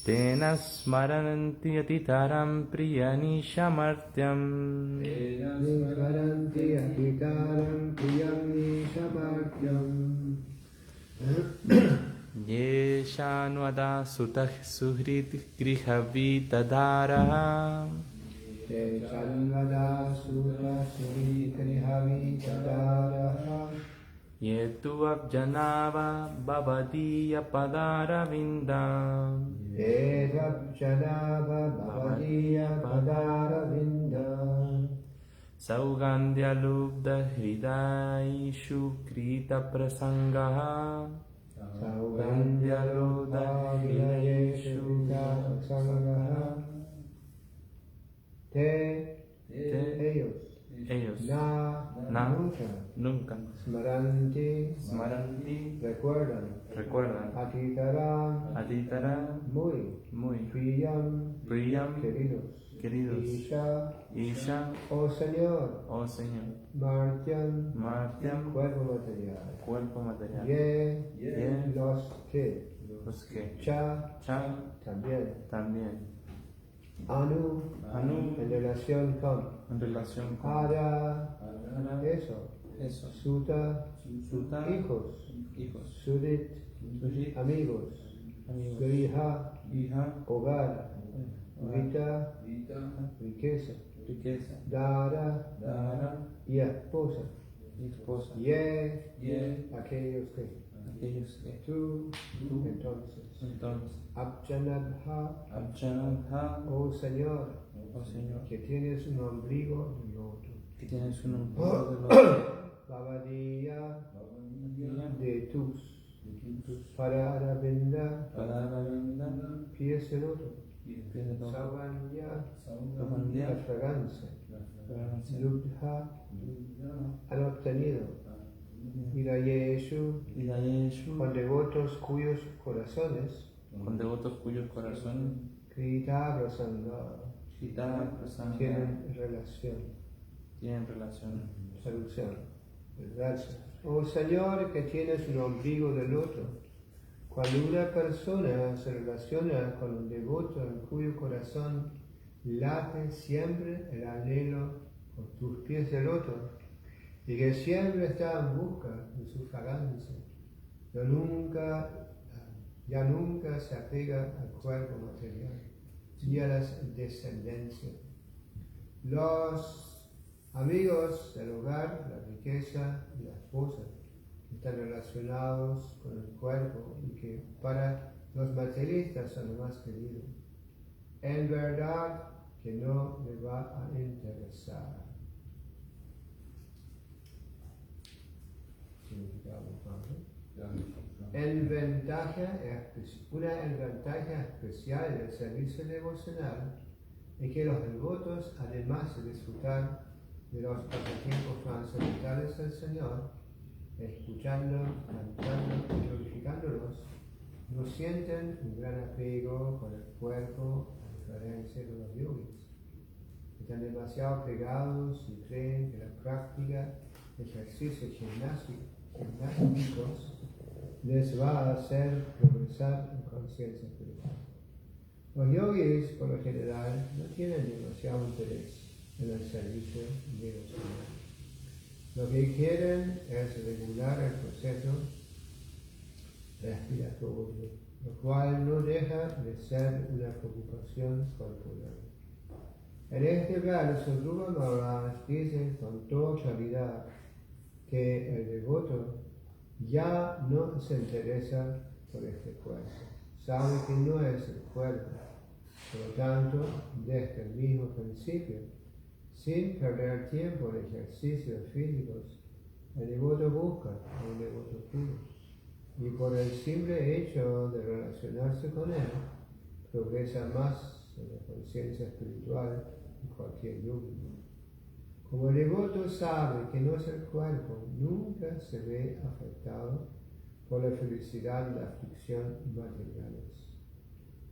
Tena smaranti atitaram priyanishamartyam. Tena smaranti atitaram priyanishamartyam. Yeshanvada sutah suhrit grihavitadara. Yeshanvada sutah suhrit grihavitadara. Yetu abjanava bhavadiya padaravindam. Edabjanava bhavadiya padaravinda. Saugandhya lubdha hridaishu krita prasangaha. Saugandhya lubdha hridayeshu krita prasangaha. Ellos, nunca, smaranti, recuerdan, atitara, muy, priyam, queridos, isha, oh Señor, martyam, cuerpo material, los que, cha, también, anu, en relación con, ara, eso, suta, hijos, sudit, amigos, griha, hogar, vita, riqueza, dara, y esposa, aquellos que, tú, entonces, abjanadha, oh Señor, que tienes un ombligo y otro, Bhavadiya, de tus, Padaravinda, pies del otro, Savanya, la fragancia, Lubdha, han obtenido, Hridayeshu, con devotos cuyos corazones, Krita Prasanga, tienen relación. Traducción. Gracias. Oh Señor, que tienes un ombligo del otro. Cuando una persona se relaciona con un devoto en cuyo corazón late siempre el anhelo por tus pies del otro, y que siempre está en busca de su fragancia, ya nunca se apega al cuerpo material y a las descendencias. Los amigos del hogar, la riqueza y la esposa que están relacionados con el cuerpo y que para los materialistas son lo más querido, en verdad que no le va a interesar. Una ventaja especial del servicio devocional es que los devotos, además de disfrutar de los pasatiempos trascendentales del Señor, escuchando, cantando y glorificándolos, no sienten un gran apego con el cuerpo, a diferencia de los yogis. Están demasiado pegados y creen que la práctica de ejercicios gimnásticos les va a hacer progresar en conciencia espiritual. Los yogis, por lo general, no tienen demasiado interés en el servicio devocional. Lo que quieren es regular el proceso respiratorio, lo cual no deja de ser una preocupación corporal. En este verso, Dhruva Maharaj dice con toda claridad que el devoto ya no se interesa por este cuerpo, sabe que no es el cuerpo, por lo tanto, desde el mismo principio, sin perder tiempo en ejercicios físicos, el devoto busca a un devoto puro, y por el simple hecho de relacionarse con él, progresa más en la conciencia espiritual que cualquier yogi. Como el devoto sabe que no es el cuerpo, nunca se ve afectado por la felicidad y la aflicción materiales.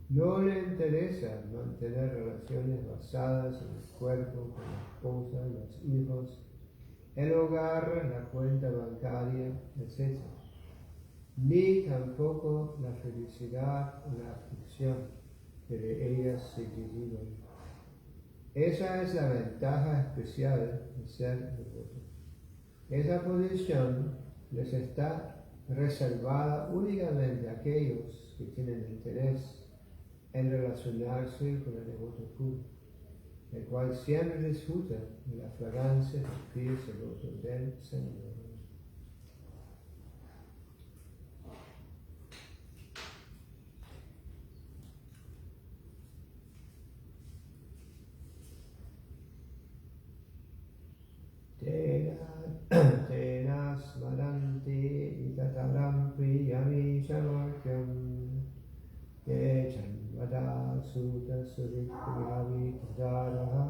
No le interesa mantener relaciones basadas en el cuerpo con la esposa, los hijos, el hogar, la cuenta bancaria, etc. ni tampoco la felicidad o la aflicción que de ellas se derivan. Esa es la ventaja especial de ser devoto. Esa posición les está reservada únicamente a aquellos que tienen interés en relacionarse con el devoto puro, el cual siempre disfruta de la fragancia de los pies celosos del Señor. Tena smaranti itataram priyami shamakyam ye chanvada sutta suvikriyami tadaraha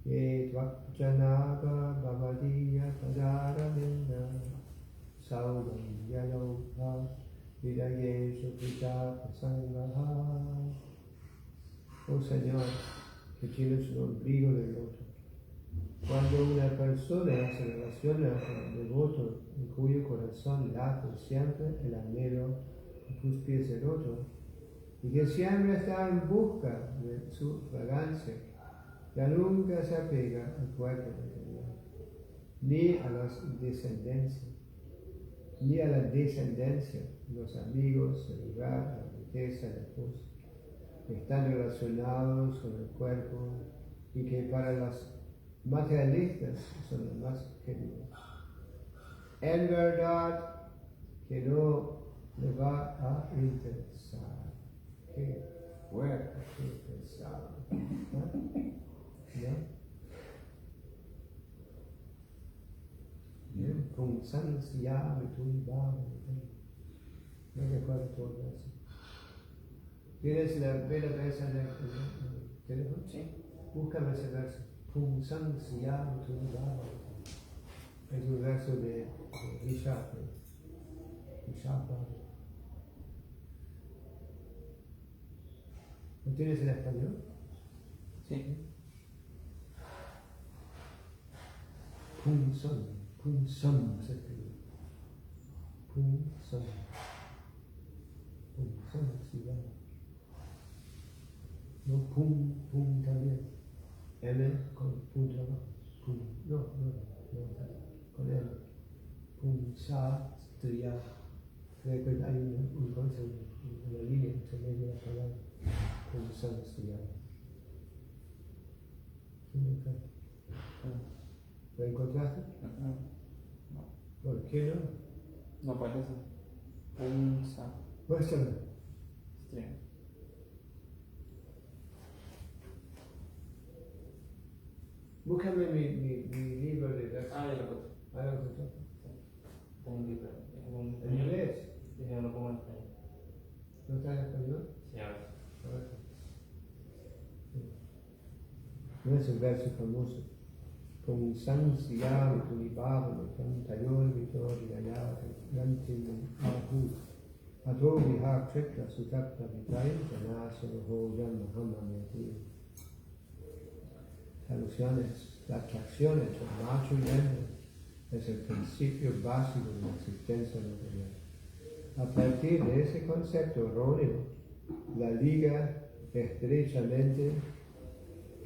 ye tvakjanaga bhavadiya tadaravinda saudam yalokha vidaye sukrita prasangaha. Oh Señor, que tienes un ombligo de loto. Cuando una persona se relaciona con el devoto en cuyo corazón late siempre el anhelo de tus pies de loto y que siempre está en busca de su fragancia, ya nunca se apega al cuerpo material, ni a la descendencia, los amigos, el lugar, la riqueza, la cosa, que están relacionados con el cuerpo y que para las materialistas son los más queridos. En verdad que no le va a interesar. Qué fuerte, qué pesado. ¿No? Con sansia, no recuerdo todo eso. ¿Tienes la vela versa en el teléfono? Sí. Búscame ese verso. Es un verso de Vishapa. ¿Lo tienes en español? Sí. Pum-son se escribe. Pum-son siya. No, pum también. M con punto abajo. No, con M. Pum sa striya. Creo que hay una línea entre medio de la palabra. Pum sa striya. ¿Lo encontraste? No. ¿Por qué no? No parece. Punsa. Muéstrame. Estrella. Búscame mi libro de versos. Ah, ya lo puse. ¿Ah, lo encontró? Tengo un libro. ¿En inglés? Dije, no lo pongo en español. ¿No está en español? Sí, a ver. A ver. No es el verso famoso. Con sansiya tunibhava tayor vitoriyaya gantim ahu adho viha kripta sutapta vitayam janasana hojan mahamameti. Traducciones. La atracción entre macho y hembra es el principio básico de la existencia material. A partir de ese concepto erróneo, la liga estrechamente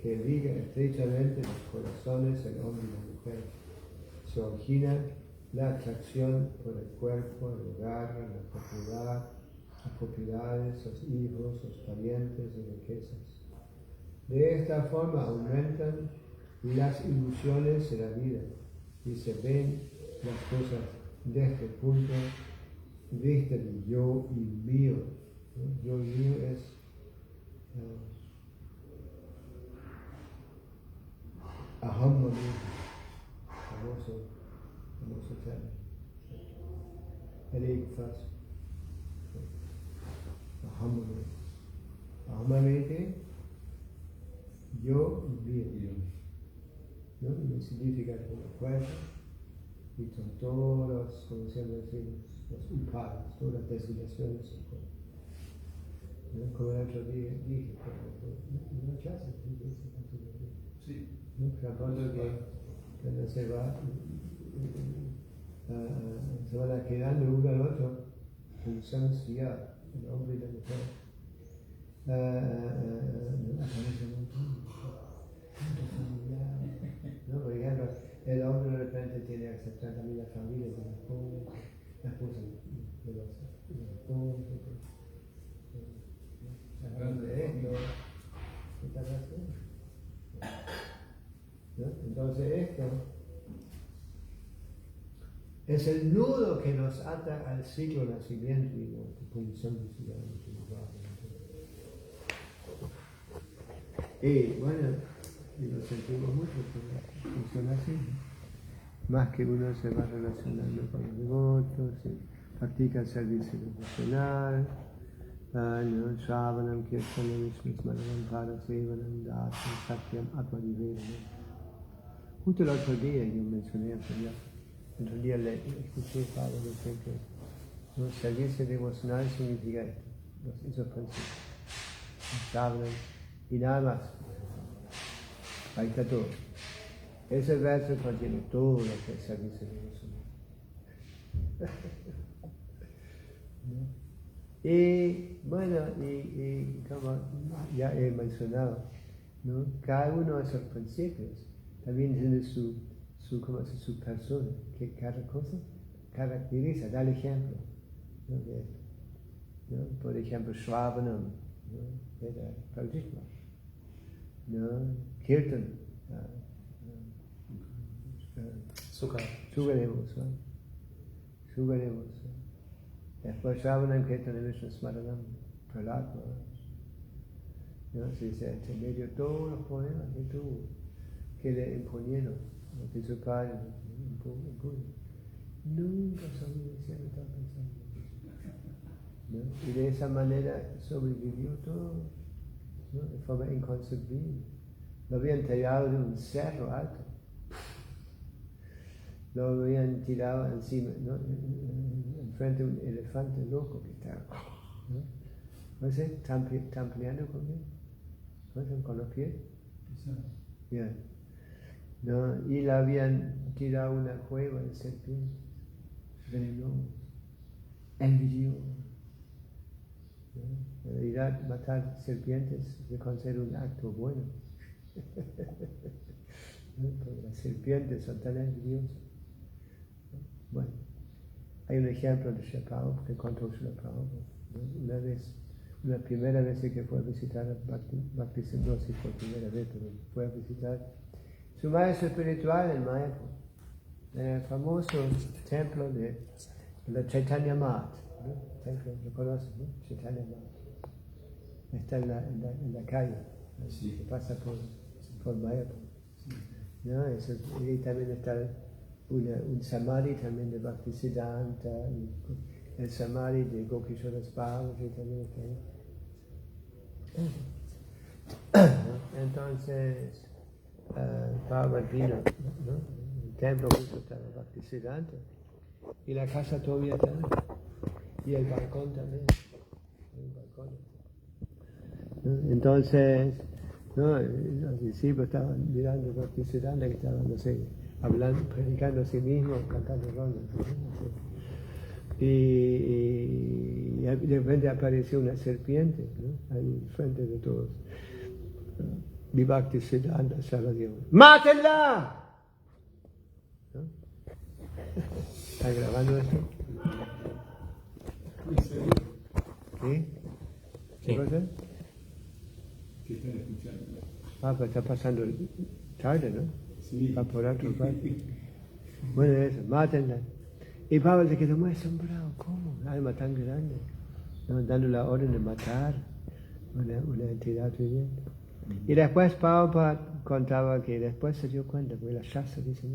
los corazones del hombre y la mujer. Se origina la atracción por el cuerpo, el hogar, la propiedad, las propiedades, los hijos, los parientes y riquezas. De esta forma aumentan las ilusiones de la vida y se ven las cosas desde el punto de vista del yo y mío. ¿No? Yo y mío es aham mami, famoso término. Eric Frost. Aham mami. Aham mami que yo y mío. ¿No? Y significa con el cuerpo y con todos, como siempre decimos, los upadas, todas las designaciones del cuerpo. ¿No? Como el otro día dije, en una clase, Sí. ¿no? Prabhupada que cuando se van quedando uno al otro, Pulsam Sriya, el hombre y la mujer. Aparece un montón. ¿No? Por ejemplo, el hombre de repente tiene acceso también a la familia de la esposa de los esposos. Hablando de esto, ¿qué tal haciendo? ¿No? Entonces esto es el nudo que nos ata al ciclo de nacimiento y muerte. Y bueno, y lo sentimos mucho, porque funciona así. Más que uno se va relacionando con los devotos, practica el servicio devocional, ¿no? Shravanam, Kirtanam, Vishnu-smaranam, Parasevanam, Dasam, Satyam, Atma-nivedanam. Justo el otro día yo mencioné eso ya. El otro día le escuché Pablo decir que el servicio devocional significa esto, esos principios. Shravanam, y nada más. Ahí está todo. Ese verso contiene todo lo que es servicio devocional. Y bueno, y como ya he mencionado, ¿no? Cada uno de esos principios también tiene su persona, que cada cosa caracteriza, da el ejemplo, ¿no? De esto, ¿no? Por ejemplo, Shravanam, ¿no? Era Pratisma, ¿no? Kirtan, Sugadevosa. Después Shravanam, Kirtanam, Vishnu-smaranam, Pralatma. ¿No? Se dice, entre medio todos los poemas que tuvo, que le imponieron, que su padre impuso. Nunca sabía si él estaba pensando, ¿no? Y de esa manera sobrevivió todo, ¿no? De forma inconcebible. Lo habían tirado de un cerro alto. Lo habían tirado encima, ¿no? Enfrente de un elefante loco que estaba, ¿no? ¿No sé? ¿Están peleando con él? ¿No? ¿Con los pies? Bien. ¿No? Y la habían tirado a una cueva de serpientes, venenosos, envidiosos. ¿No? En realidad, matar serpientes se considera un acto bueno. ¿No? Porque las serpientes son tan envidiosas. Bueno, hay un ejemplo de Srila Prabhupada que contó Srila Prabhupada, ¿no? Una primera vez que fue a visitar a Bhaktisiddhanta, no sé si fue primera vez, pero fue a visitar su maestro espiritual en Mayapur, en el famoso templo de la Chaitanya Math, ¿no? Templo, lo conocen, ¿no? Chaitanya Math. Está en la calle, ¿no? Sí. Que pasa por Mayapur. ¿No? Y también está un samadhi también de Bhaktisiddhanta, el samadhi de Gokishora Bhava, que también está ahí. ¿No? Entonces, Prabhupada vino, ¿no? El templo justo estaba Bhaktisiddhanta, y la casa todavía está, y el balcón también, ¿no? Entonces, ¿no? Los discípulos estaban mirando a Bhaktisiddhanta, que estaban, no sé, hablando, predicando a sí mismo, cantando rondas, ¿no? Y de repente apareció una serpiente, ¿no? Ahí enfrente de todos. Bhaktisiddhanta Saraswati. ¡Mátenla! ¿No? ¿Están grabando esto? ¿Sí? ¿Qué cosa? ¿Qué están escuchando? Pues está pasando tarde, ¿no? Sí. Va por otro parte. Bueno, eso, mátenla. Y Pablo se quedó muy asombrado. ¿Cómo? Un alma tan grande, ¿no? Dando la orden de matar una entidad viviente. Y después Pablo contaba que después se dio cuenta, porque la Shastra dice,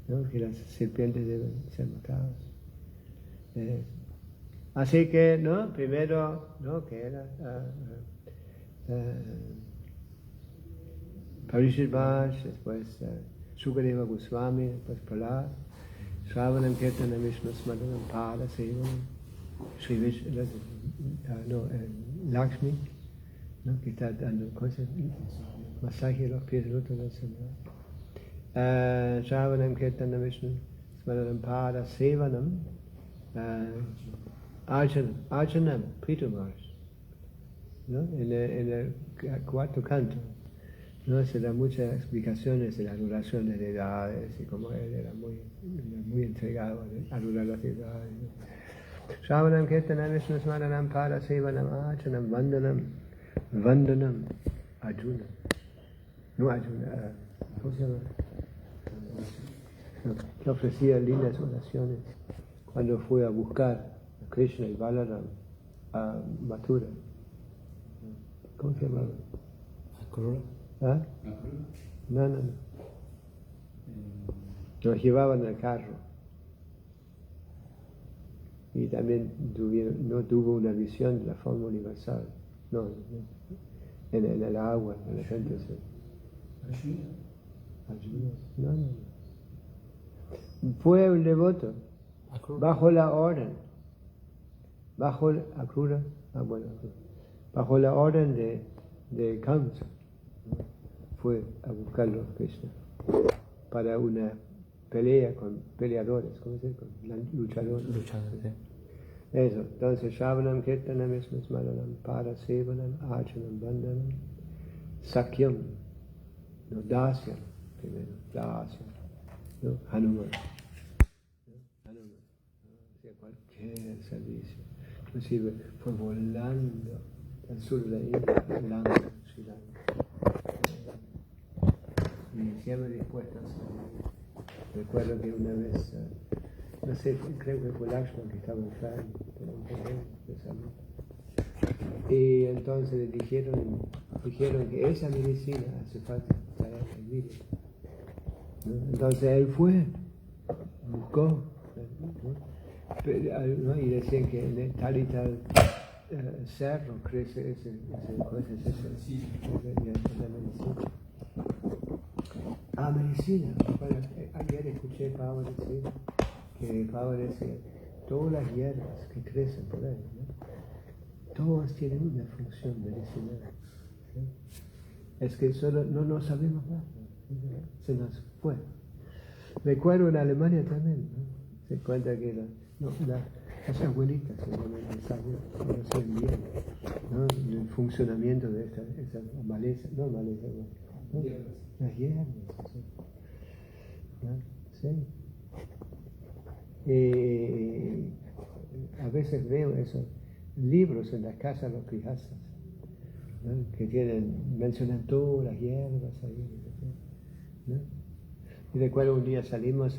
¿no? Que las serpientes deben ser matadas. Así que, ¿no? Primero, ¿no? Que era Parishit Maharaj, después Sukadeva Goswami, después Prahlad, Shravanam, Kirtanam, Vishnu-smaranam, Parasevanam, Lakshmi, ¿no? Que está dando cosas, masaje a los pies del otro Shravanam, Kirtanam, Vishnu-smaranam, Parasevanam, Archanam Pritamaras, ¿no? En el cuarto canto, ¿no? Se dan muchas explicaciones de las adoraciones de deidades y cómo él era muy entregado a adorar las deidades, ¿no? Shravanam Kirtanam Vishnu Smaranam Parasevanam Archanam Vandanam Arjuna. No Arjuna, ¿cómo se llama? No, que ofrecía lindas oraciones cuando fue a buscar a Krishna y Balaram a Mathura. ¿Cómo se llamaba? Akrura. ¿Ah? No. Los llevaban en el carro. Y también no tuvo una visión de la forma universal. No, en el agua, en la gente se... Ayuda. No. Fue un devoto, bajo la orden, bajo la orden de Kamsa, fue a buscarlo a Krishna para una pelea con peleadores, ¿cómo se dice? Con luchadores. Luchadores. Eso, entonces, Shravanam Kirtanam Vishnu Smaranam Parasevanam Archanam Vandanam Sakyam, no, Dasyam, primero, Dasyam, ¿no? Hanuman, hacía cualquier servicio, inclusive fue volando al sur de la India, Sri Lanka, y siempre dispuesto a servir. Recuerdo que una vez, no sé, creo que fue Lakshman que estaba enfermo, tenía un problema de salud, y entonces le dijeron que esa medicina hace falta traer al India, ¿no? Entonces él fue, buscó, ¿no? Pero, y decían que en tal y tal cerro crece esa medicina. Medicina. Bueno, ayer escuché Pava decir que Pava decía, todas las hierbas que crecen por ahí, ¿no? Todas tienen una función medicinal, ¿sí? Es que solo no nos sabemos más, ¿no? Se nos fue. Recuerdo en Alemania también, ¿no? Se cuenta que las abuelitas seguramente conocen bien, ¿no? El funcionamiento de esa maleza, no maleza, ¿no? Las hierbas, ¿sí? ¿No? Sí. A veces veo esos libros en las casas de los grijastas, ¿no? Que mencionan todas las hierbas ahí, ¿no? Y recuerdo un día salimos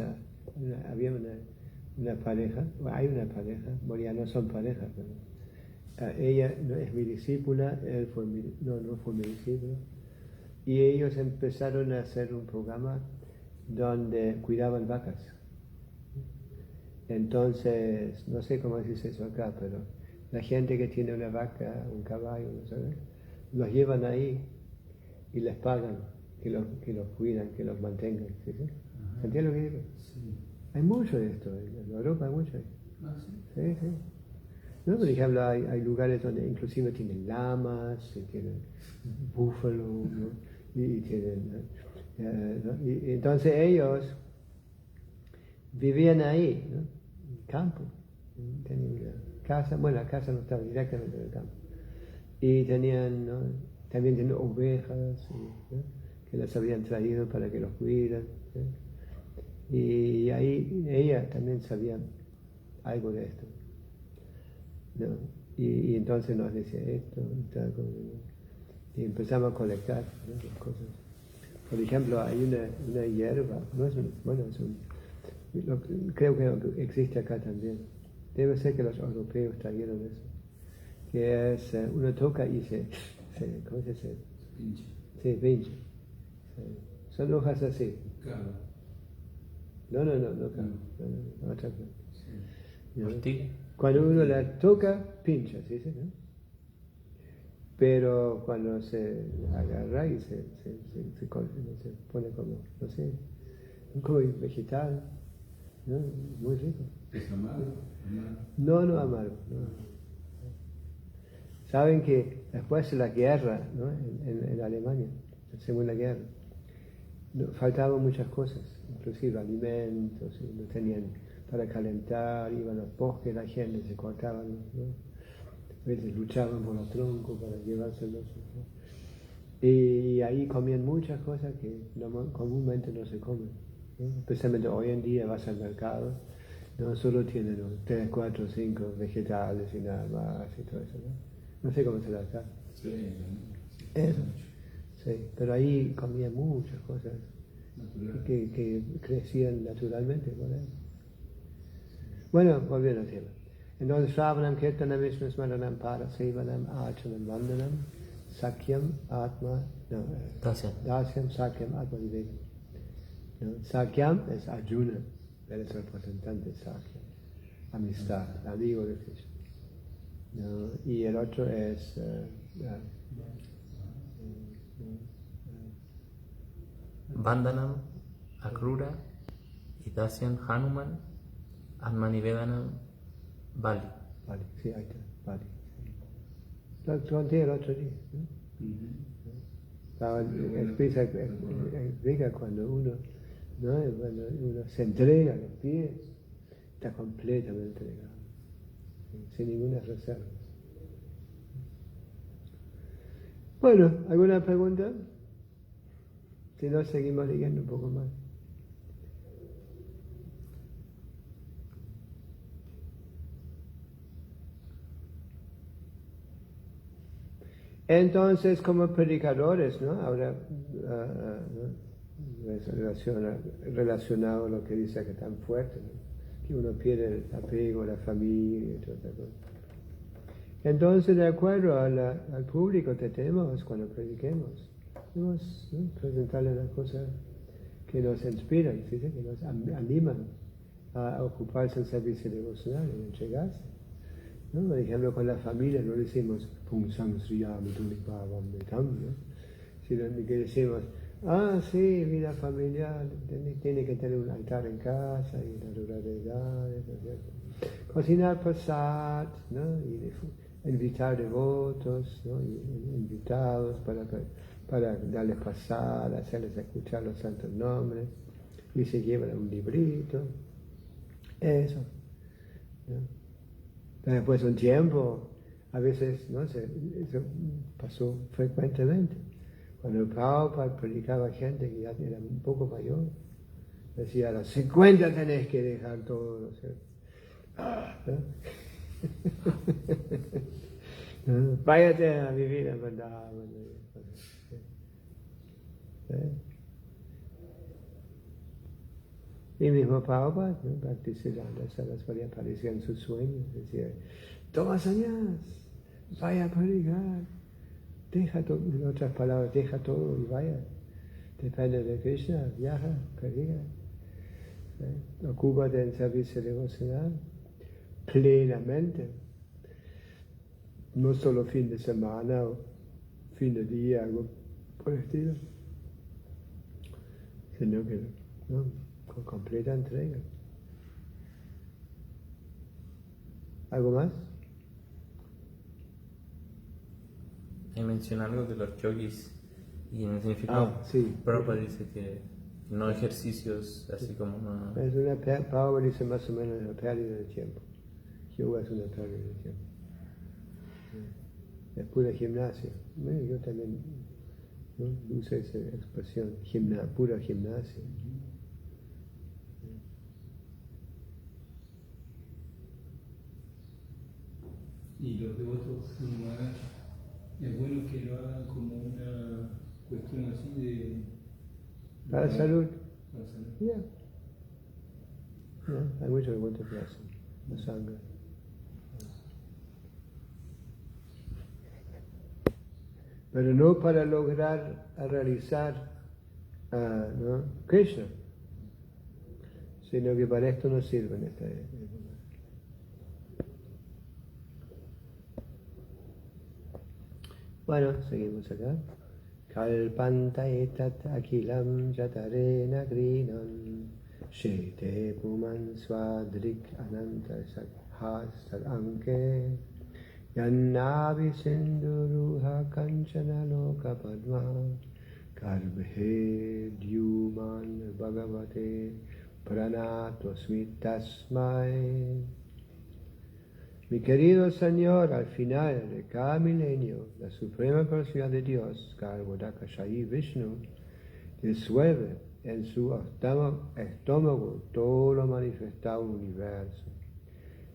había una pareja, hay una pareja, bueno, ya no son parejas, pero ella es mi discípula, él no fue mi discípulo, y ellos empezaron a hacer un programa donde cuidaban vacas. Entonces, no sé cómo dice eso acá, pero la gente que tiene una vaca, un caballo, no sé, los llevan ahí y les pagan que los cuidan, que los mantengan. ¿Sí? ¿Entiendes lo que digo? Sí. Hay mucho de esto, en Europa hay mucho. Sí. Sí. ¿No? Por ejemplo, hay lugares donde inclusive tienen lamas, y tienen búfalos, ¿no? y tienen... ¿no? Y entonces ellos vivían ahí, ¿no? En el campo. Tenían una casa, bueno, la casa no estaba directamente en el campo. Y tenían, ¿no? También tenían ovejas, ¿no? Que las habían traído para que los cuidan, ¿sí? Y ahí ella también sabía algo de esto, ¿no? Y entonces nos decía esto, tal cosa, ¿no? Y empezamos a colectar, ¿no? Las cosas. Por ejemplo, hay una hierba, creo que existe acá también. Debe ser que los europeos trajeron eso. Que es, uno toca y ¿cómo se dice? Pinche. Sí, pinche. Son hojas así. Claro. No, otra cosa. Sí. ¿No? Ortiga. Cuando uno la toca, pincha, ¿sí? ¿No? Pero cuando se agarra y se pone como, no sé, como vegetal, ¿no? Muy rico. ¿Es amargo? No amargo. No. Saben que después de la guerra, ¿no? en Alemania, según la guerra, faltaban muchas cosas, inclusive alimentos, no tenían para calentar, iban a los bosques, la gente se cortaban, ¿no? A veces luchaban por los troncos para llevárselos, ¿no? Y ahí comían muchas cosas que comúnmente no se comen, ¿no? Especialmente hoy en día vas al mercado, no solo tienen 3, 4, 5 vegetales y nada más y todo eso, ¿no? No sé cómo será acá. Sí, Eso, sí, pero ahí comían muchas cosas natural. que crecían naturalmente por ahí. Bueno, volviendo al tema. Entonces, Shravanam, Kirtanam, Vishnu Smaranam, Parasevanam, Archanam, Vandanam, Sakyam, Atma, no, Dasyam, Sakyam, Atma Vivekam. ¿No? Sakyam es Arjuna, él es el representante de Sakyam, amistad, amigo de Krishna. ¿No? Y el otro es Vandanam, Akrura, y Dasyam, Hanuman, Atmanivedanam, Bali. Bali, sí, ahí está, Bali. Lo conté el otro día, ¿no? Estaba explica cuando uno, ¿no? Cuando uno se entrega a los pies, está completamente entregado, sin ninguna reserva. Bueno, ¿alguna pregunta? Si no, seguimos leyendo un poco más. Entonces, como predicadores, ¿no? Ahora, relacionado a lo que dice que es tan fuerte, ¿no? Que uno pierde el apego a la familia y toda esa cosa. Entonces, de acuerdo al público que tenemos cuando prediquemos, debemos, ¿no? presentarle las cosas que nos inspiran, ¿sí? Que nos animan a ocuparse del servicio devocional y entregarse. ¿No? Por ejemplo, con la familia no decimos Pungsam Sriyam Tulipavam Betam, ¿no? Sino que decimos, sí, vida familiar, tiene que tener un altar en casa y las ruralidades, ¿no es cierto? Cocinar prasad, ¿no? Y invitar devotos, ¿no? Y invitados para darles prasad, hacerles escuchar los santos nombres, y se llevan un librito, eso, ¿no? Después de un tiempo, a veces, ¿no? Eso pasó frecuentemente. Cuando Prabhupada predicaba a gente que ya era un poco mayor, decía, a los 50 tenés que dejar todo, ¿no? ¿No? Váyate a vivir en verdad. Y mismo Prabhupada, ¿no? Bhaktisiddhanta Saraswati aparecía en sus sueños, decía, toma sannyas, vaya a predicar, deja todo, en otras palabras, deja todo y vaya, depende de Krishna, viaja, predica, ocúpate en servicio devocional plenamente, no solo fin de semana o fin de día, algo por el estilo, sino que, ¿no? Con completa entrega. ¿Algo más? Ahí menciona algo de los yogis y en el significado. Sí. Prabhupada dice que no ejercicios así como una... Es una Prabhupada dice más o menos una pérdida de tiempo. Yoga es una pérdida de tiempo. Es pura gimnasia. Bueno, yo también, ¿no? Uso esa expresión, pura gimnasia. Y los devotos que uno haga, es bueno que lo hagan como una cuestión así de... Para salud. Para salud. Yeah. Hay muchos devotos que hacen la sangre. Pero no para lograr realizar ¿no? Krishna, sino que para esto no sirve en esta época. Bueno, seguimos acá. Kalpanta etat akilam jatarena grinan shete puman swadrik ananta hastar anke yannavi sinduruha kanchana loka padma garbhe dyuman bhagavate Pranatosmi tasmai. Mi querido Señor, al final de cada milenio, la suprema personalidad de Dios, Garbhodakashayi Vishnu, disuelve en su estómago todo lo manifestado en el universo.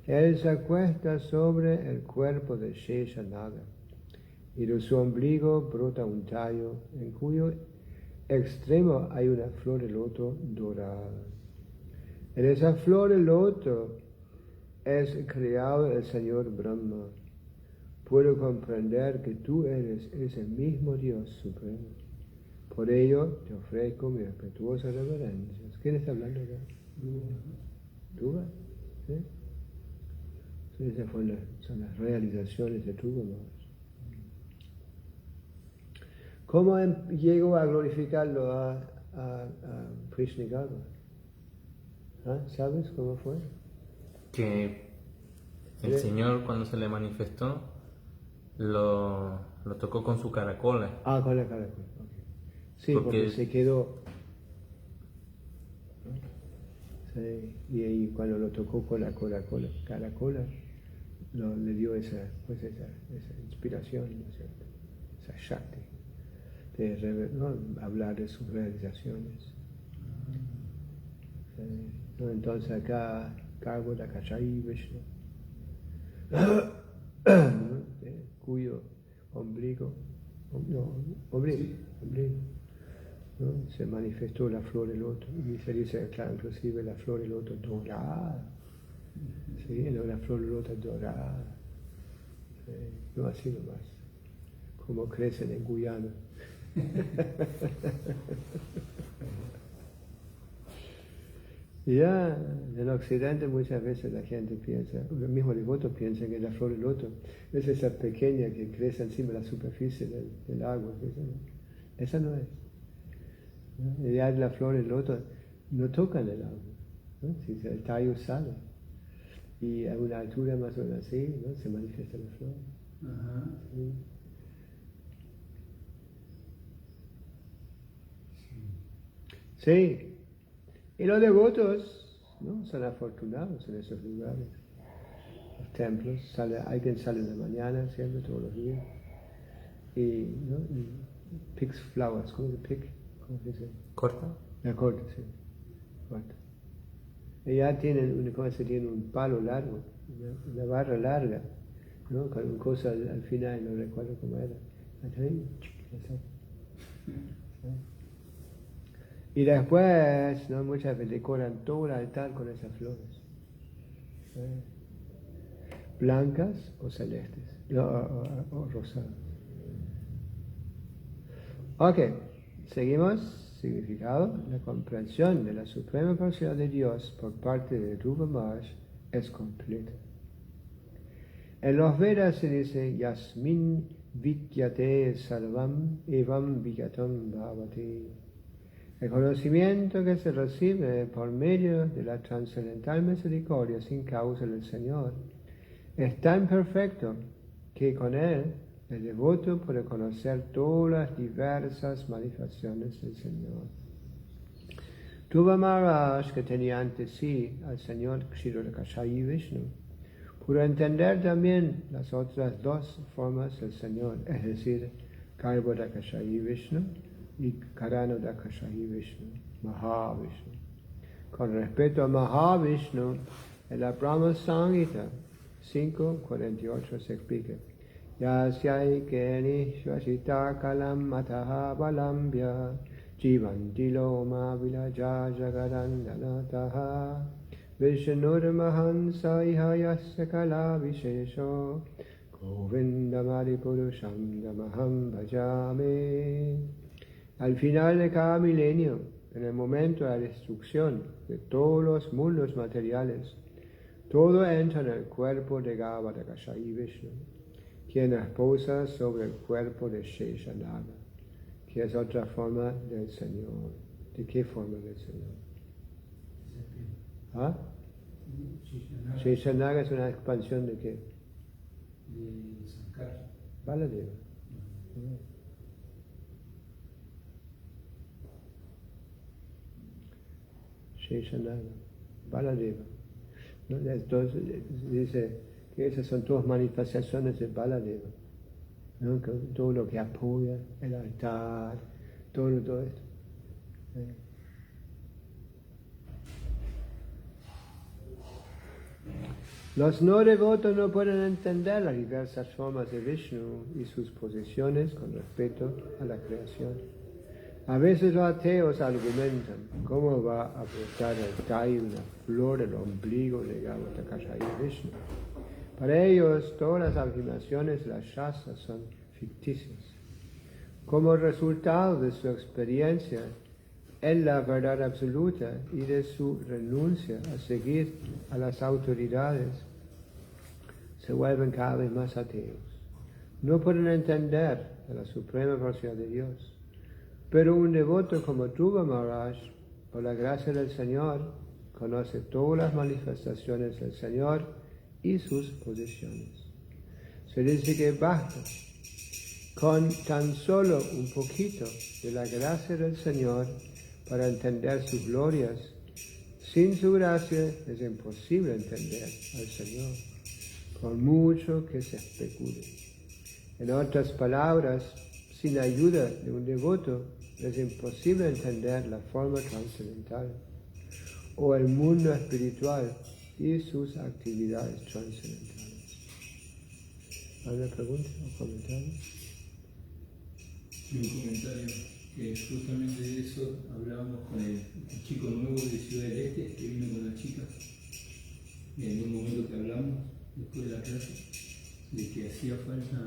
Él se acuesta sobre el cuerpo de Sheshanaga y de su ombligo brota un tallo en cuyo extremo hay una flor de loto dorada. En esa flor de loto es creado el Señor Brahma. Puedo comprender que tú eres ese mismo Dios supremo. Por ello te ofrezco mi respetuosa reverencia. ¿Quién está hablando acá? ¿Tuba? ¿Sí? Esas son las realizaciones de Tuba Maharaj. ¿Cómo llegó a glorificarlo a Krishna? ¿Ah? ¿Sabes cómo fue? Que el Señor, cuando se le manifestó, lo tocó con su caracola. Ah, con la caracola. Okay. Sí, porque se quedó. Sí, y ahí cuando lo tocó con la caracola, le dio esa inspiración, ¿no es cierto? Esa shakti, ¿no? Hablar de sus realizaciones. Sí. ¿No? Entonces acá, Garbhodakashayi Vishnu, ¿no? Cuyo ombligo, ¿no? Se manifestó la flor del loto, y se dice, claro, inclusive la flor del loto dorada, ¿sí? No, la flor del loto dorada, ¿sí? No así nomás, como crecen en Guyana. Ya, en Occidente muchas veces la gente piensa, los mismos devotos piensan que la flor del loto es esa pequeña que crece encima de la superficie del agua. Esa no es. ¿No? Y ya la flor del loto no tocan el agua, ¿no? Si el tallo sale y a una altura más o menos así, ¿no? Se manifiesta la flor. Ajá. Sí. Sí. Y los devotos, ¿no? Son afortunados en esos lugares. Los templos, alguien sale en la mañana, siempre, todos los días, y, ¿no? Y picks flowers, ¿cómo se pick? ¿Cómo se dice? ¿Corta? La corta, sí. Corta. Y ya tienen un palo largo, una barra larga, ¿no? Con una cosa al final, no recuerdo cómo era. Y después, ¿no? Muchas veces decoran todo el altar con esas flores. Blancas o celestes, o rosadas. Ok, seguimos. Significado: la comprensión de la suprema personalidad de Dios por parte de Dhruva Maharaj es completa. En los Vedas se dice Yasmin Vidyate Sarvam Evam Vigatam Bhavati. El conocimiento que se recibe por medio de la trascendental misericordia sin causa del Señor es tan perfecto que con él el devoto puede conocer todas las diversas manifestaciones del Señor. Dhruva Maharaj, que tenía ante sí al Señor Kshirodakashayi Vishnu, pudo entender también las otras dos formas del Señor, es decir, Garbhodakashayi Vishnu y Karanodakashayi Vishnu, Mahavishnu. Con respecto a Mahavishnu, en la Brahma Samhita 5.48 se explica: Yasyai keni shvashita kalam mataha balambya jivanti loma vilaja jagadandanataha vishnurmahansa iha yasya kala vishesho govindamadi purusham damaham bhajame. Al final de cada milenio, en el momento de la destrucción de todos los mundos materiales, todo entra en el cuerpo de Garbhodakashayi Vishnu, quien reposa sobre el cuerpo de Sheshanaga, que es otra forma del Señor. ¿De qué forma del Señor? ¿Ah? Sheshanaga es una expansión de qué? De Sankara. Baladeva. Sheshanara, Baladeva. ¿No? Entonces dice que esas son todas manifestaciones de Baladeva, ¿no? Todo lo que apoya, el altar, todo esto. Los no devotos no pueden entender las diversas formas de Vishnu y sus posiciones con respecto a la creación. A veces los ateos argumentan cómo va a brotar el tallo de una flor del ombligo de Gautakashaya Vishnu. Para ellos, todas las afirmaciones de las shastras son ficticias. Como resultado de su experiencia en la verdad absoluta y de su renuncia a seguir a las autoridades, se vuelven cada vez más ateos. No pueden entender a la suprema velocidad de Dios. Pero un devoto como Dhruva Maharaj, por la gracia del Señor, conoce todas las manifestaciones del Señor y sus posiciones. Se dice que basta con tan solo un poquito de la gracia del Señor para entender sus glorias. Sin su gracia es imposible entender al Señor, por mucho que se especule. En otras palabras, sin ayuda de un devoto, es imposible entender la forma trascendental o el mundo espiritual y sus actividades trascendentales. ¿Alguna pregunta o comentario? Un comentario que justamente de eso hablábamos con el chico nuevo de Ciudad del Este que vino con la chica. En un momento que hablamos, después de la clase, de que hacía falta,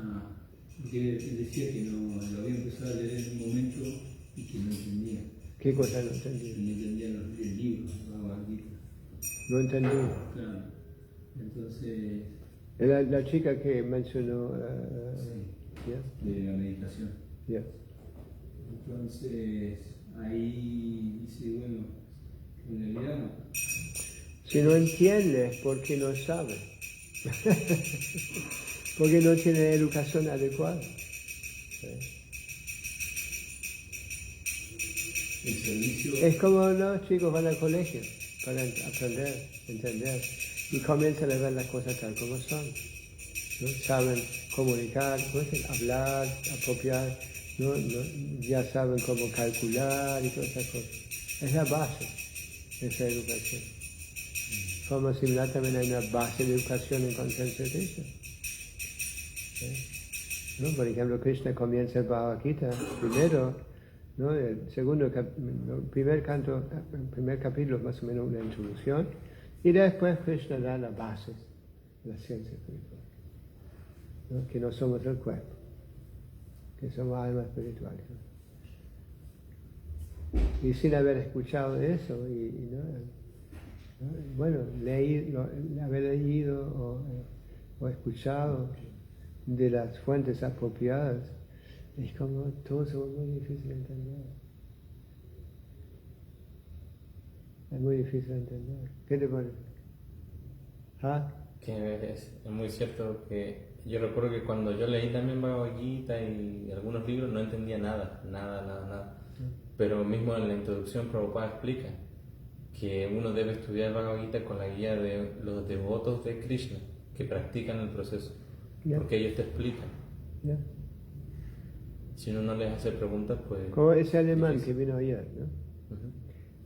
porque él decía que no lo había empezado a leer en un momento y que no entendía. ¿Qué cosa no entendí? No entendía el libro, Bhagavad Gita. No entendí. Claro. Entonces, La chica que mencionó, sí, de la meditación. Yeah. Entonces, ahí dice, bueno, en realidad no. Si no entiende, porque no sabe. Porque no tiene educación adecuada. El servicio. Es como los chicos van al colegio para aprender, entender, y comienzan a ver las cosas tal como son. ¿No? Saben comunicar, hablar, apropiar, ¿no? Ya saben cómo calcular y todas esas cosas. Es la base de esa educación. De forma similar también hay una base de educación en conciencia de Krishna. ¿No? Por ejemplo, Krishna comienza el Bhagavad Gita primero, ¿no? El primer capítulo más o menos una introducción, y después Krishna da la base de la ciencia espiritual, ¿no? Que no somos el cuerpo, que somos almas espirituales. ¿No? Y sin haber escuchado eso, bueno, haber leído o escuchado de las fuentes apropiadas, es como todo eso es muy difícil de entender. Es muy difícil de entender. ¿Qué te parece? ¿Ah? Que es muy cierto que yo recuerdo que cuando yo leí también Bhagavad Gita y algunos libros no entendía nada. Pero mismo en la introducción Prabhupada explica que uno debe estudiar Bhagavad Gita con la guía de los devotos de Krishna que practican el proceso, porque ellos te explican. Si uno no les hace preguntas, pues... Como ese alemán que vino ayer, ¿no?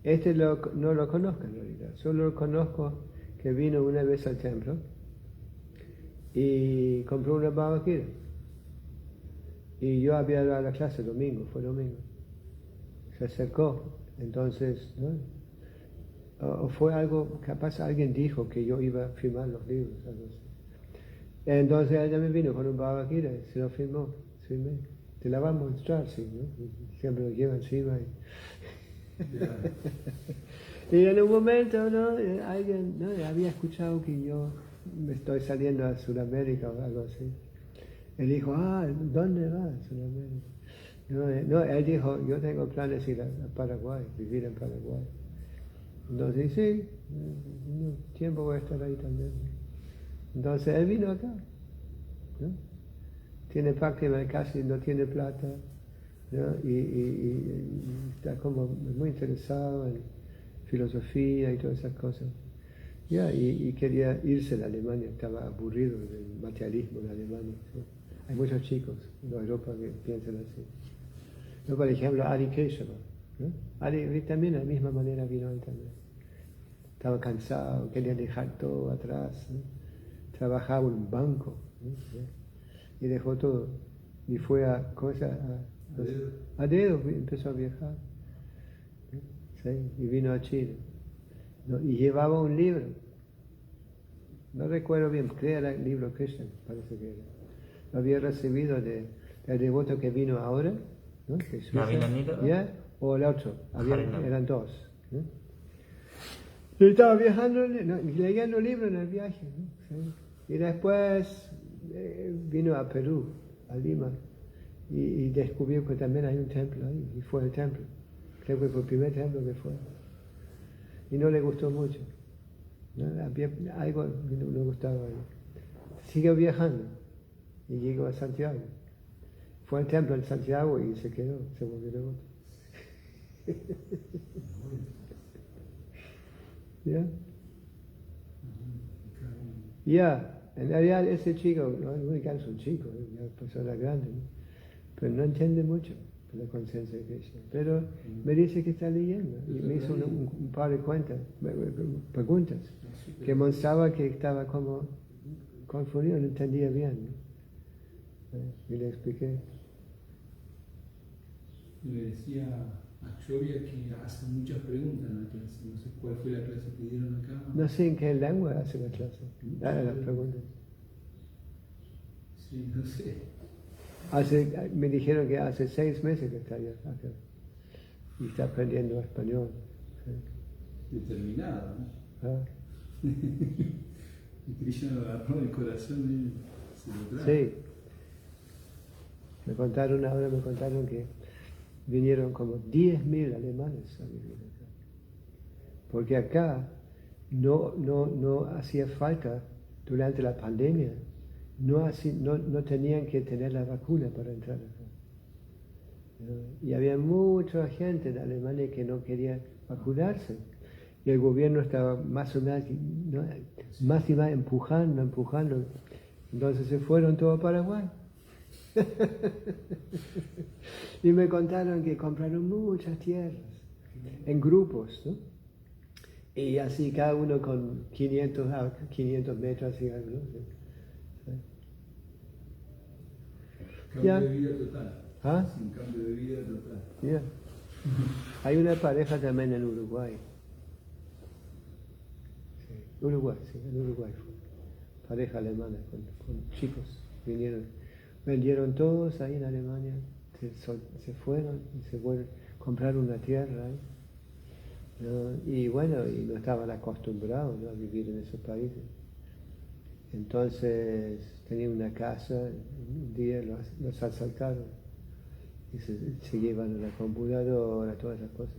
Este no lo conozco en realidad, solo lo conozco que vino una vez al templo y compró una Bhagavad Gita. Y yo había dado la clase fue domingo. Se acercó, entonces, ¿no? O fue algo, capaz alguien dijo que yo iba a firmar los libros, algo así. Entonces ella me vino con un Bhagavad Gita, se lo firmé. Te la va a mostrar, sí, ¿no? Siempre lo lleva encima. Y en un momento, ¿no? Alguien, ¿no? Había escuchado que yo me estoy saliendo a Sudamérica o algo así. Él dijo, ¿dónde vas a Sudamérica? No, él dijo, yo tengo planes de ir a Paraguay, vivir en Paraguay. Entonces, sí, un tiempo voy a estar ahí también. Entonces, él vino acá, ¿no? Tiene prácticamente casi, no tiene plata, ¿no? Y está como muy interesado en filosofía y todas esas cosas. Y quería irse de Alemania, estaba aburrido del materialismo de Alemania. ¿Sí? Hay muchos chicos en Europa que piensan así. Yo, por ejemplo, Adi Keshava, ¿no? Adi también de la misma manera vino él también. Estaba cansado, quería dejar todo atrás, ¿no? Trabajaba en un banco, ¿no? Y dejó todo. Y fue a dedo, empezó a viajar. ¿No? ¿Sí? Y vino a Chile. ¿No? Y llevaba un libro. No recuerdo bien, creo que era el libro Krishna, parece que era. Lo había recibido del devoto que vino ahora, ¿no? De Suiza, Navinanira. o el otro, Harinam. eran dos. ¿No? Y estaba viajando, leyendo libros en el viaje. ¿No? ¿Sí? Y después vino a Perú, a Lima, y descubrió que también hay un templo ahí, y fue al templo. Creo que fue el primer templo que fue. Y no le gustó mucho. ¿No? Había algo que no le gustaba ahí. Siguió viajando y llegó a Santiago. Fue al templo en Santiago y se quedó, se volvió devoto. En realidad ese chico, no es un chico, es una persona grande, ¿no? Pero no entiende mucho de la conciencia de Krishna. Pero me dice que está leyendo y me hizo un par de preguntas que mostraba que estaba como confundido, no entendía bien, ¿no? Y le expliqué. Me decía Akshobhya que hace muchas preguntas en la clase. No sé cuál fue la clase que dieron acá. No sé en qué lengua hace la clase. Las preguntas. Sí, no sé. Me dijeron que hace 6 meses que está allá, acá. Y está aprendiendo español. ¿Sí? Determinado, ¿no? Ah. Y Krishna lo agarró del corazón y se lo trajo. Sí. Ahora me contaron que vinieron como 10.000 alemanes a vivir acá. Porque acá no hacía falta durante la pandemia. No tenían que tener la vacuna para entrar acá. ¿No? Y había mucha gente de Alemania que no quería vacunarse. Y el gobierno estaba más y más empujando. Entonces se fueron todos a Paraguay. Y me contaron que compraron muchas tierras en grupos, ¿no? Y así cada uno con 500 metros y algo, ¿no? Cambio de vida total. ¿Ah? Es un cambio de vida total. Yeah. Hay una pareja también en Uruguay. Sí. En Uruguay fue. Pareja alemana con chicos. Vendieron todos ahí en Alemania. Se fueron y compraron una tierra ahí. ¿No? Y bueno, y no estaban acostumbrados, ¿no?, a vivir en esos países. Entonces tenían una casa, un día los asaltaron y se llevan la computadora, todas esas cosas.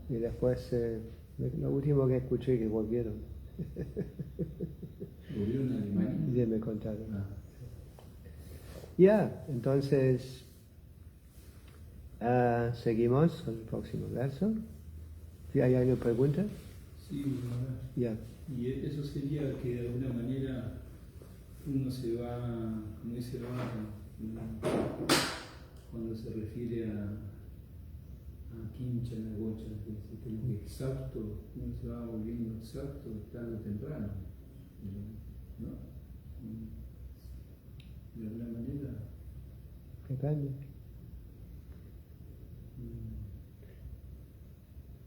Y después, lo último que escuché que volvieron. ¿Volvieron a Alemania? Y me contaron. Ah. Entonces, seguimos con el próximo verso. ¿Sí, hay alguna pregunta? Sí, Ya. Y eso sería que de alguna manera uno se va, como dice cuando se refiere a Kinchana Gocha, que lo exacto, uno se va volviendo exacto tarde o temprano, ¿no? De alguna manera. Depende.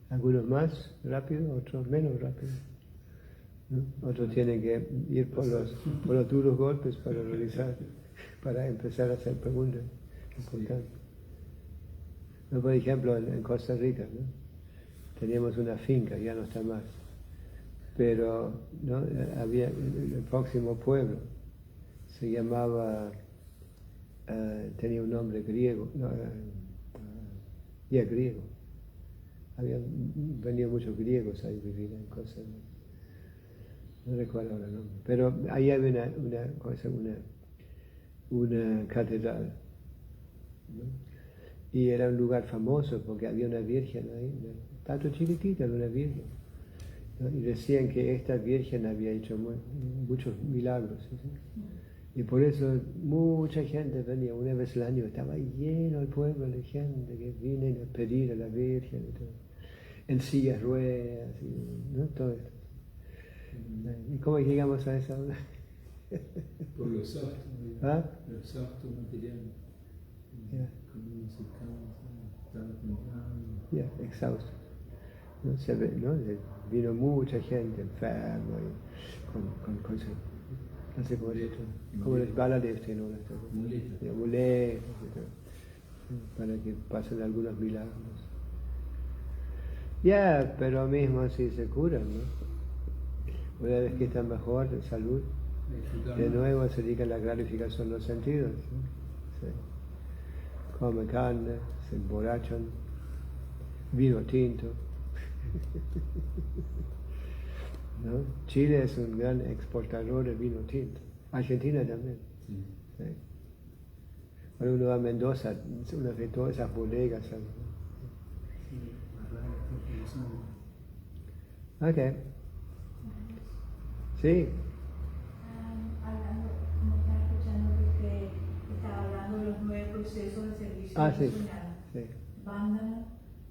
Algunos más rápido, otros menos rápido, ¿no? Otros tienen que ir por los duros golpes para empezar a hacer preguntas importantes. ¿No? Por ejemplo, en Costa Rica, ¿no?, teníamos una finca, ya no está más, pero ¿no?, había el próximo pueblo, se llamaba, tenía un nombre griego, griego. Habían venido muchos griegos ahí a vivir en Costa Rica. No recuerdo ahora el nombre, pero ahí había una catedral, ¿no? Y era un lugar famoso porque había una virgen ahí, tanto chiquitita, una virgen, ¿no? Y decían que esta virgen había hecho muchos milagros. ¿Sí? Y por eso mucha gente venía una vez al año, estaba lleno el pueblo de gente que viene a pedir a la virgen y todo, en sillas ruedas, ¿no? Todo esto. ¿Y cómo llegamos a esa hora? Por los sábados, ¿Ah? los sábados materiales. Yeah. Como uno se cansa, estaba temprano. Ya, exhausto. ¿No? Se ve, ¿no? Vino mucha gente enferma y con cosas, no sé cómo decirlo, como les balas de este, ¿no? Muletas. Muletas y todo, para que pasen algunos milagros. Ya, pero mismo así se curan, ¿no? Una vez que están mejor de salud, de nuevo se dedica a la gratificación de los sentidos. ¿No? Sí. Comen carne, se emborrachan, vino tinto. ¿No? Chile es un gran exportador de vino tinto. Argentina también. Sí. Sí. Cuando uno va a Mendoza, uno ve todas esas bodegas. ¿Sabes? Ok. Sí. Hablando, como estaba escuchando que estaba hablando de los 9 procesos de servicio Sí. emocional. Sí. Vándana.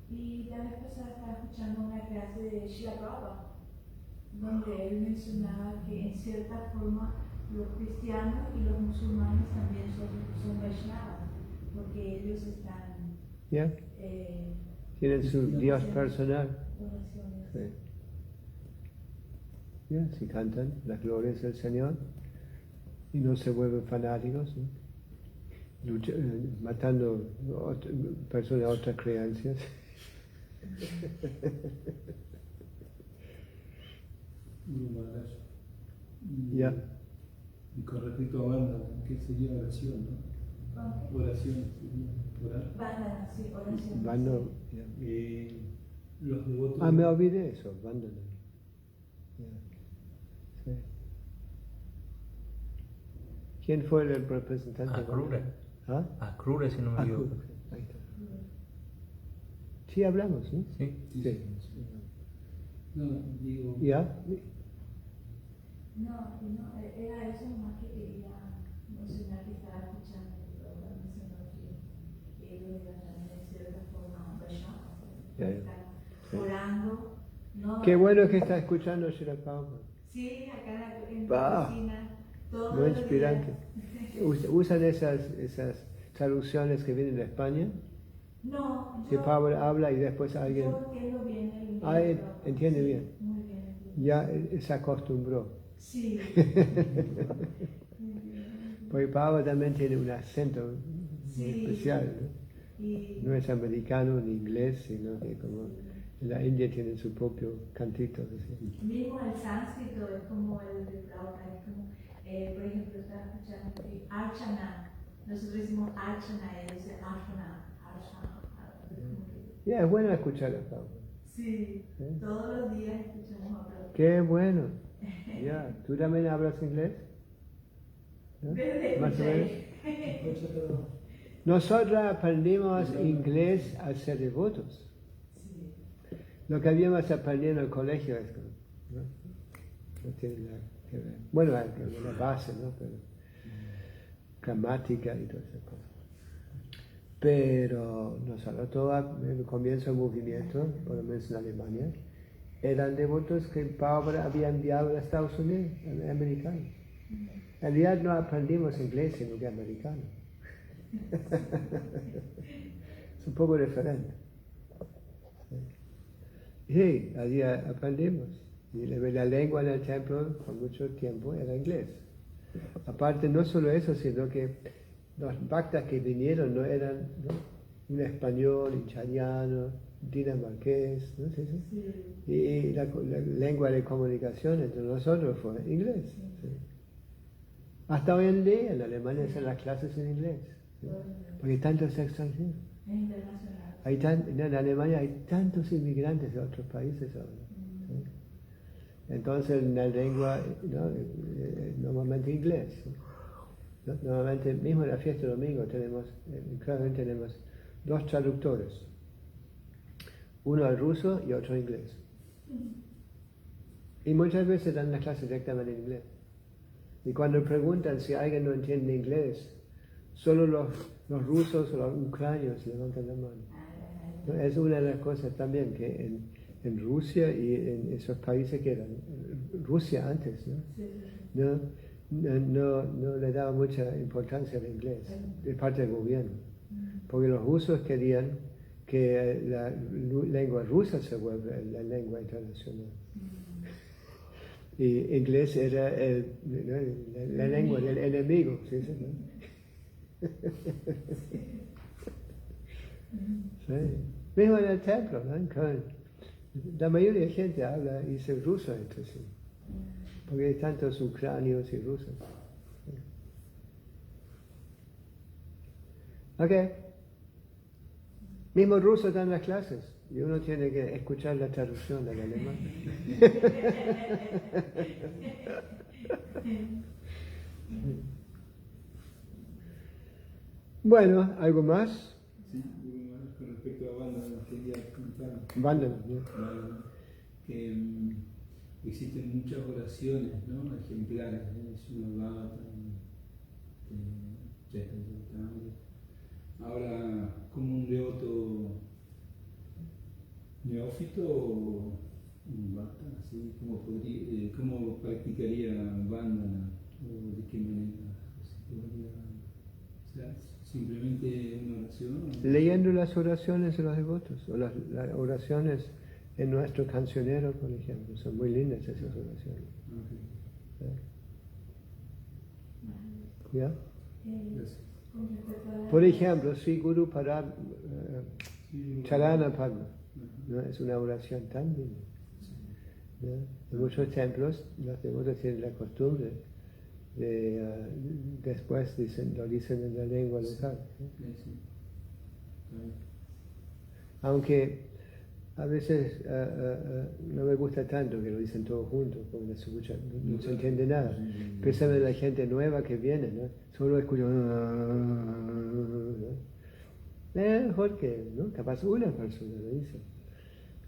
Y la vez pasada estaba escuchando una clase de Shila Prabhupada, donde él mencionaba que en cierta forma los cristianos y los musulmanes también son Vaishnavas, porque ellos están ¿Ya? Tienen su Dios personal. oraciones. Sí. Ya, si cantan las glorias del Señor y no se vuelven fanáticos, ¿no? Matando personas de otras creencias. Ya. Y con respecto a banda, ¿qué sería oración? ¿No? Oración sería orar. Vándana, sí, oraciones. Vando, ya. Los devotos. Me olvidé eso, Vandana. Ya. Sí. ¿Quién fue el representante? Akrura. ¿Ah? Akrura, si no me equivoco. Akrura, ahí está. Sí hablamos, ¿no? Sí. Sí. No, digo. ¿Ya? No, era eso más que quería mencionar que estaba escuchando, pero mencionó que ellos eran de cierta forma Vaishnavas, Ya, ya. están Sí. orando. No, Qué bueno que está escuchando Shila Prabhupada. Sí, acá en Va. la oficina. Todos Muy los inspirante. días. ¿Usan esas traducciones que vienen de España? No, Que yo, Pablo habla y después alguien yo entiendo bien el inglés. Él pero- entiende sí, bien. Muy bien. entiendo. ya se acostumbró. Sí. Porque Pablo también tiene un acento muy Sí. especial, ¿no? Y No es americano ni inglés, sino que como en la India tienen su propio cantito. Así. mismo el sánscrito es como el de Prabhupada, es como, por ejemplo, estaba escuchando que Archana, nosotros decimos Archana, y ellos dicen Archana. Ya, es bueno escuchar a Pablo. Sí, ¿Eh? todos los días escuchamos a Prabhupada. Qué bueno. Ya, ¿tú también hablas inglés? ¿No? Desde Más o menos. Nosotros aprendimos inglés al ser devotos. Sí. Lo que habíamos aprendido en el colegio es, ¿no? No tiene nada que ver. Bueno, hay una base, ¿no? Pero gramática y todas esas cosas. Pero nosotros todos, en el comienzo del movimiento, por lo menos en Alemania, eran devotos que Pablo había enviado a Estados Unidos, americanos. En realidad no aprendimos inglés, sino que americano. Es un poco diferente. Sí, allí aprendimos. Y la lengua en el templo por mucho tiempo era inglés. Aparte, no solo eso, sino que los bhaktas que vinieron no eran, ¿no?, un español, italiano, dinamarqués, ¿no? Sí, sí. Sí. Y la lengua de comunicación entre nosotros fue inglés. Sí. Hasta hoy en día en Alemania hacen las clases en inglés, ¿sí? Porque hay tantos extranjeros. Es internacional. En Alemania hay tantos inmigrantes de otros países ahora. ¿Sí? Entonces en la lengua, ¿no?, normalmente inglés. ¿No? Normalmente mismo en la fiesta de domingo tenemos, claramente tenemos dos traductores, uno al ruso y otro al inglés. Y muchas veces dan la clase directamente en inglés. Y cuando preguntan si alguien no entiende inglés, solo los rusos o los ucranianos levantan la mano. ¿No? Es una de las cosas también que en Rusia y en esos países que eran Rusia antes, ¿no? No le daba mucha importancia al inglés de parte del gobierno, porque los rusos querían que la lengua rusa se vuelva la lengua internacional. Y inglés era la lengua del enemigo, ¿sí? Sí. Mismo en el templo, ¿no? La mayoría de gente habla y dice ruso entre sí, porque hay tantos ucranianos y rusos. Ok. Mismo ruso dan las clases y uno tiene que escuchar la traducción del alemán. Bueno, ¿algo más? Sí, con respecto a Banda, quería comentar. Banda, ¿no? Que existen muchas oraciones, ¿no? Ejemplares, Sumabhata, ahora, como un devoto neófito o un bhakta, ¿sí? ¿Cómo practicaría Banda o de qué manera? O sea, simplemente una oración. Leyendo las oraciones de los devotos, o las oraciones en nuestro cancionero, por ejemplo, son muy lindas esas oraciones. Okay. ¿Ya? Gracias. Por ejemplo, Sri Guru Charana Padma, ¿no? Es una oración tan linda. ¿No? En muchos templos los devotos tienen la costumbre de después lo dicen en la lengua local. ¿No? Aunque a veces no me gusta tanto que lo dicen todos juntos, porque no se entiende nada. Especialmente la gente nueva que viene, ¿no? Solo escuchan. Mejor que, ¿no? Capaz una persona lo dice.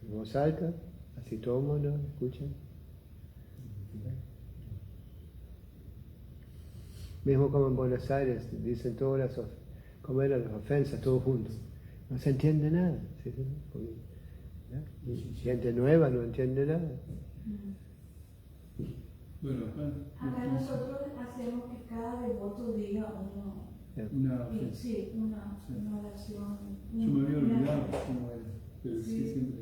En voz alta, así todo el mundo escucha. Mismo como en Buenos Aires, dicen todas como eran las ofensas, todos juntos. No se entiende nada. ¿Sí? Porque, ¿no? Y gente nueva no entiende nada. Bueno, acá nosotros hacemos que cada devoto diga una ofensa. sí, una oración. Yo me había olvidado cómo era, pero sí siempre.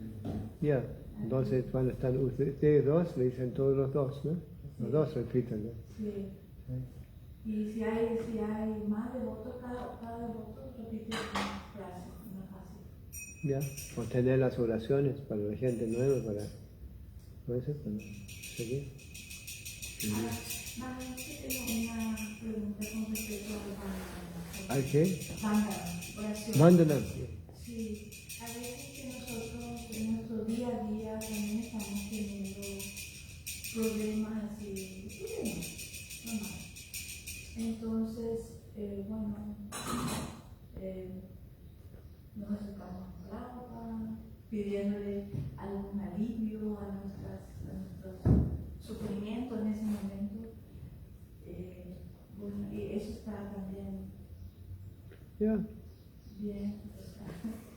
Ya, entonces cuando están ustedes dos, le dicen todos los dos, ¿no? Los dos repiten, ¿no? Sí. Y si hay más devotos, cada devoto repite una frase, una frase. Ya, o tener las oraciones para la gente nueva, para seguir. Yo tengo una pregunta con respecto al ¿Al qué? oración. Vandana. Sí, a veces que nosotros en nuestro día a día también estamos teniendo problemas así, normal. Entonces, nos acercamos a Prabhupada, pidiéndole algún alivio a nuestros sufrimientos en ese momento. Y eso está también Ya. bien.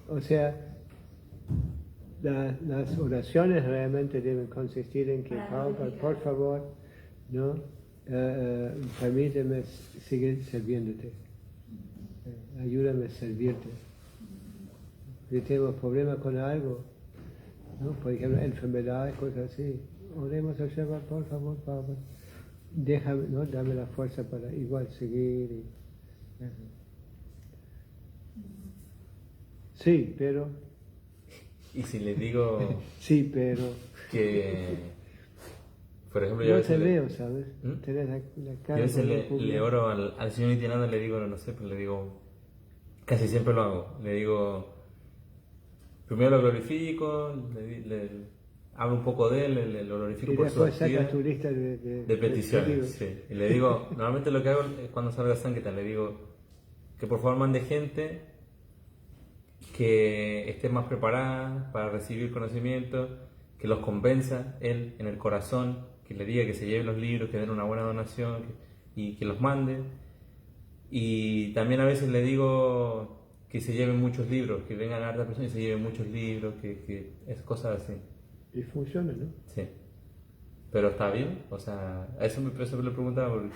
O sea, las oraciones realmente deben consistir en que, Prabhupada, por favor, ¿no? Permíteme seguir sirviéndote. Ayúdame a servirte. Si tenemos problemas con algo, ¿no? Por ejemplo, enfermedades, cosas así, oremos a Shiva, por favor, Prabhupada. Déjame, ¿no? Dame la fuerza para igual seguir. Sí, pero. Y si le digo Sí, pero. que, por ejemplo, yo a No veces te le- veo, ¿sabes? ¿Mm? Tenés la yo a cara. veces como le cubierta. oro al señor Nityananda, le digo, no sé, pero le digo, casi siempre lo hago, le digo, primero lo glorifico, le hablo un poco de él, lo glorifico Y por su después sacas actividad tu lista de peticiones, pedidos. sí. Y le digo, normalmente lo que hago es cuando salga Sankirtan, le digo que por favor mande gente que esté más preparada para recibir conocimiento, que los convenza él en el corazón, que le diga que se lleve los libros, que den una buena donación y que los mande. Y también a veces le digo que se lleven muchos libros, que vengan hartas personas y se lleven muchos libros, que es cosas así. Y funciona, ¿no? Sí. Pero está bien, o sea, a eso me preguntaba porque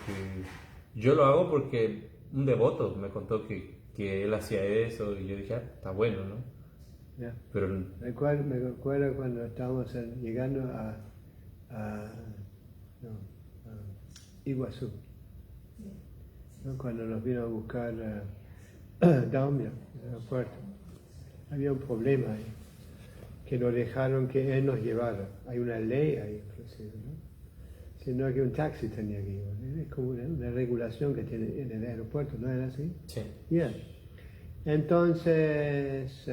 yo lo hago porque un devoto me contó que él hacía eso y yo dije, ah, está bueno, ¿no? Ya. Pero Me recuerdo cuando estábamos llegando a Iguazú, ¿no? Cuando nos vino a buscar Daumia en el aeropuerto. Había un problema ahí, que no dejaron que él nos llevara. Hay una ley ahí, inclusive, ¿no? Sino que un taxi tenía que ir. Es como una regulación que tiene en el aeropuerto, ¿no es así? sí. Yeah. Entonces,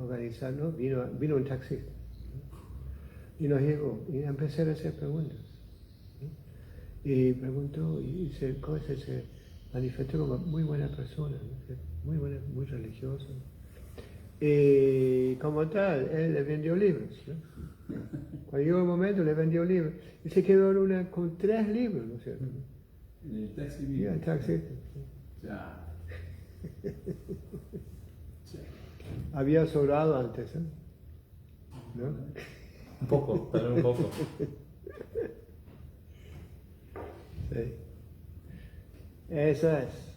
organizando, vino un taxista, ¿no? Y nos llevó, y empecé a hacer preguntas, ¿no? Y preguntó, y se manifestó como muy buena persona, ¿no? Muy buena, muy religioso. Y como tal, él le vendió libros, ¿no? Cuando llegó el momento, le vendió libros. Y se quedó con 3 libros, ¿no es cierto? En el taxi Y mismo. el taxista. Ya. Había sobrado antes, ¿eh? ¿No? Un poco, tal vez un poco. Sí. Eso es.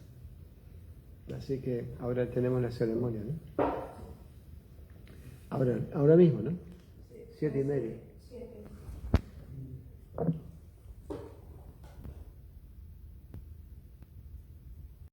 Así que ahora tenemos la ceremonia, ¿no? Ahora mismo, ¿no? 7:30. 7.